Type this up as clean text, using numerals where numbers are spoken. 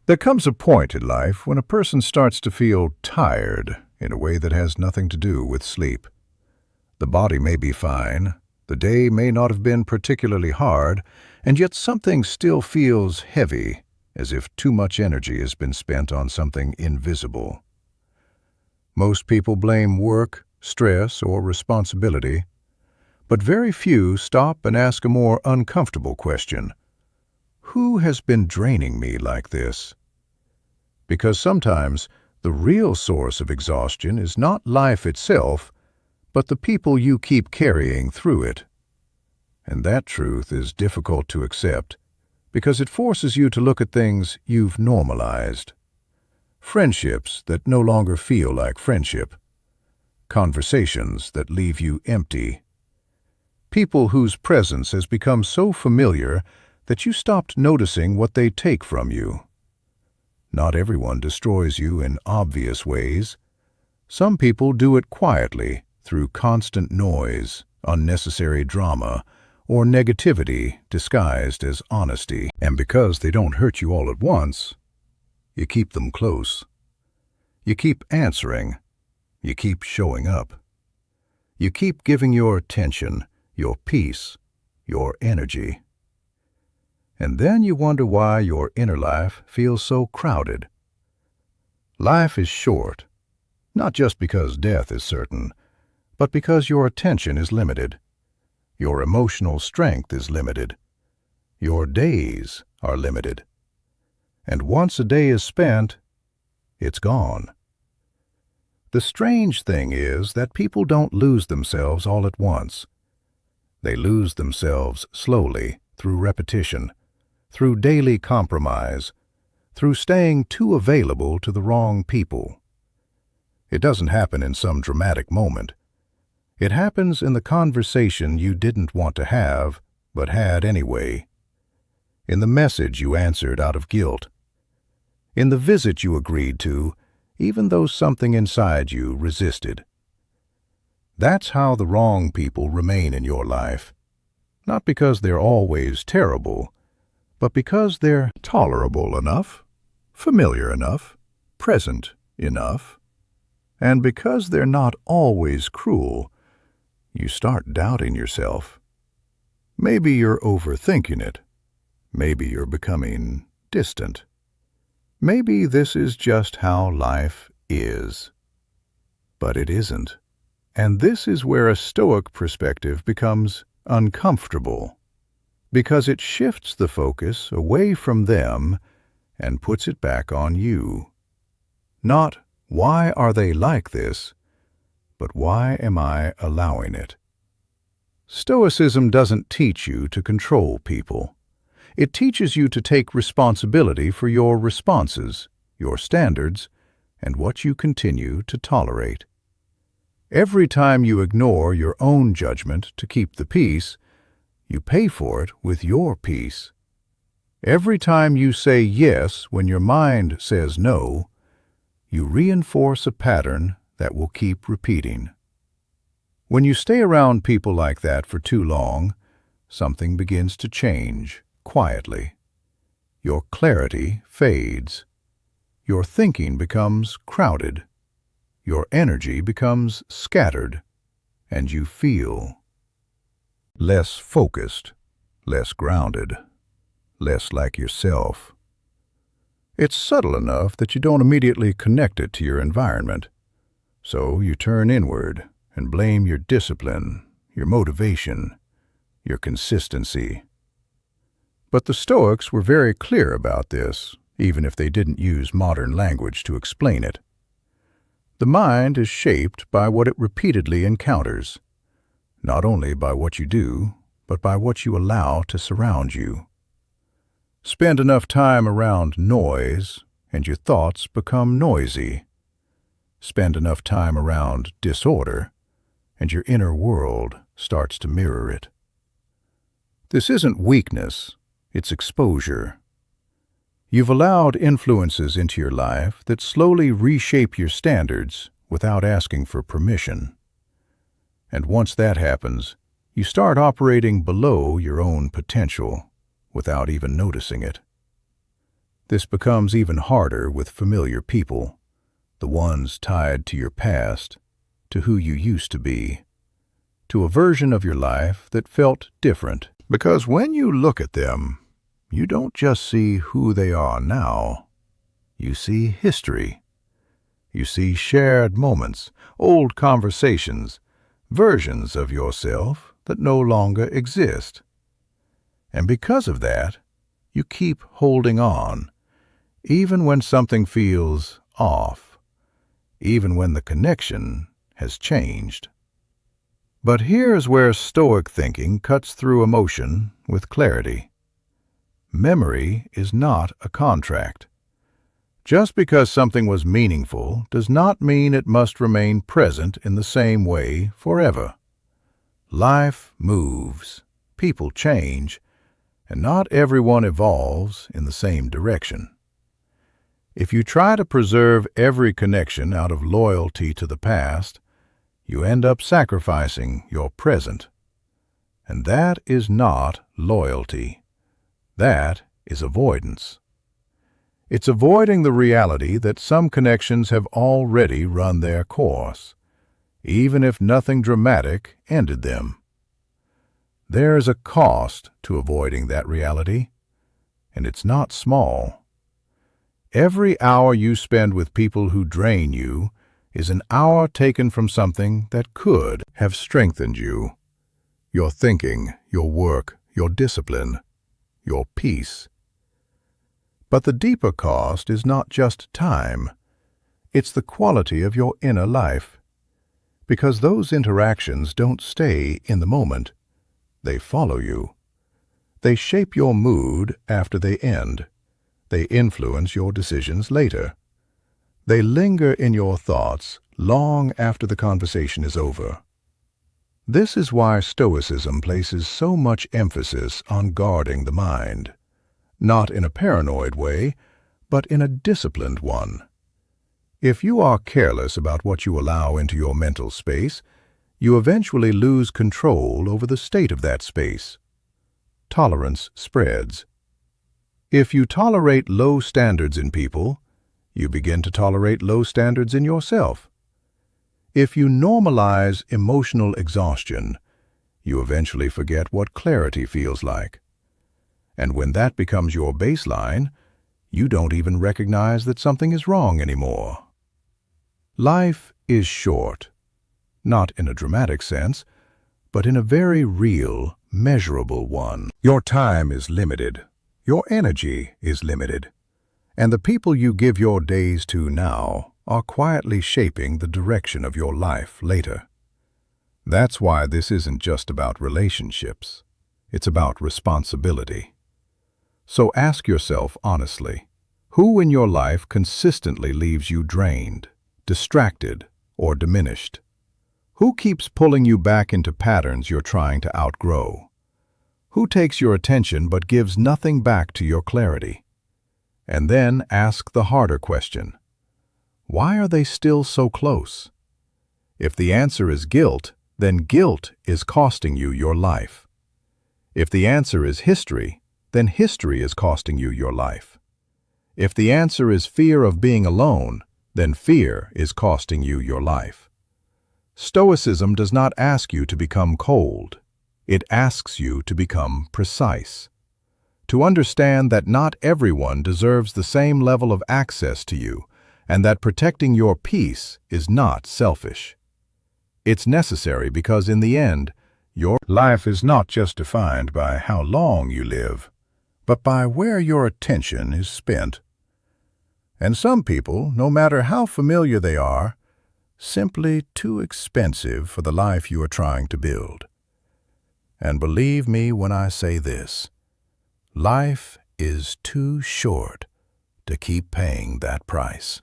There comes a point in life when a person starts to feel tired in a way that has nothing to do with sleep. The body may be fine, the day may not have been particularly hard, and yet something still feels heavy, as if too much energy has been spent on something invisible. Most people blame work, stress, or responsibility, but very few stop and ask a more uncomfortable question. Who has been draining me like this? Because sometimes the real source of exhaustion is not life itself, but the people you keep carrying through it. And that truth is difficult to accept because it forces you to look at things you've normalized. Friendships that no longer feel like friendship. Conversations that leave you empty. People whose presence has become so familiar that you stopped noticing what they take from you. Not everyone destroys you in obvious ways. Some people do it quietly, through constant noise, unnecessary drama, or negativity disguised as honesty. And because they don't hurt you all at once, you keep them close. You keep answering. You keep showing up. You keep giving your attention, your peace, your energy. And then you wonder why your inner life feels so crowded. Life is short, not just because death is certain, but because your attention is limited. Your emotional strength is limited. Your days are limited. And once a day is spent, it's gone. The strange thing is that people don't lose themselves all at once. They lose themselves slowly, through repetition, through daily compromise, through staying too available to the wrong people. It doesn't happen in some dramatic moment. It happens in the conversation you didn't want to have, but had anyway. In the message you answered out of guilt. In the visit you agreed to, even though something inside you resisted. That's how the wrong people remain in your life. Not because they're always terrible, but because they're tolerable enough, familiar enough, present enough. And because they're not always cruel, you start doubting yourself. Maybe you're overthinking it. Maybe you're becoming distant. Maybe this is just how life is. But it isn't. And this is where a Stoic perspective becomes uncomfortable, because it shifts the focus away from them and puts it back on you. Not, why are they like this, but why am I allowing it? Stoicism doesn't teach you to control people. It teaches you to take responsibility for your responses, your standards, and what you continue to tolerate. Every time you ignore your own judgment to keep the peace, you pay for it with your peace. Every time you say yes when your mind says no, you reinforce a pattern that will keep repeating. When you stay around people like that for too long, something begins to change, quietly. Your clarity fades. Your thinking becomes crowded. Your energy becomes scattered, and you feel less focused, less grounded, less like yourself. It's subtle enough that you don't immediately connect it to your environment. So you turn inward and blame your discipline, your motivation, your consistency. But the Stoics were very clear about this, even if they didn't use modern language to explain it. The mind is shaped by what it repeatedly encounters, not only by what you do, but by what you allow to surround you. Spend enough time around noise, and your thoughts become noisy. Spend enough time around disorder, and your inner world starts to mirror it. This isn't weakness, it's exposure. You've allowed influences into your life that slowly reshape your standards without asking for permission. And once that happens, you start operating below your own potential without even noticing it. This becomes even harder with familiar people, the ones tied to your past, to who you used to be, to a version of your life that felt different. Because when you look at them, you don't just see who they are now. You see history. You see shared moments, old conversations, versions of yourself that no longer exist. And because of that, you keep holding on, even when something feels off, even when the connection has changed. But here's where Stoic thinking cuts through emotion with clarity. Memory is not a contract. Just because something was meaningful does not mean it must remain present in the same way forever. Life moves, people change, and not everyone evolves in the same direction. If you try to preserve every connection out of loyalty to the past, you end up sacrificing your present. And that is not loyalty. That is avoidance. It's avoiding the reality that some connections have already run their course, even if nothing dramatic ended them. There's a cost to avoiding that reality, and it's not small. Every hour you spend with people who drain you is an hour taken from something that could have strengthened you. Your thinking, your work, your discipline, your peace. But the deeper cost is not just time. It's the quality of your inner life. Because those interactions don't stay in the moment. They follow you. They shape your mood after they end. They influence your decisions later. They linger in your thoughts long after the conversation is over. This is why Stoicism places so much emphasis on guarding the mind, not in a paranoid way, but in a disciplined one. If you are careless about what you allow into your mental space, you eventually lose control over the state of that space. Tolerance spreads. If you tolerate low standards in people, you begin to tolerate low standards in yourself. If you normalize emotional exhaustion, you eventually forget what clarity feels like. And when that becomes your baseline, you don't even recognize that something is wrong anymore. Life is short, not in a dramatic sense, but in a very real, measurable one. Your time is limited. Your energy is limited. And the people you give your days to now are quietly shaping the direction of your life later. That's why this isn't just about relationships. It's about responsibility. So ask yourself honestly, who in your life consistently leaves you drained, distracted, or diminished? Who keeps pulling you back into patterns you're trying to outgrow? Who takes your attention but gives nothing back to your clarity? And then ask the harder question. Why are they still so close? If the answer is guilt, then guilt is costing you your life. If the answer is history, then history is costing you your life. If the answer is fear of being alone, then fear is costing you your life. Stoicism does not ask you to become cold. It asks you to become precise. To understand that not everyone deserves the same level of access to you, and that protecting your peace is not selfish. It's necessary because in the end, your life is not just defined by how long you live, but by where your attention is spent. And some people, no matter how familiar they are, simply too expensive for the life you are trying to build. And believe me when I say this, life is too short to keep paying that price.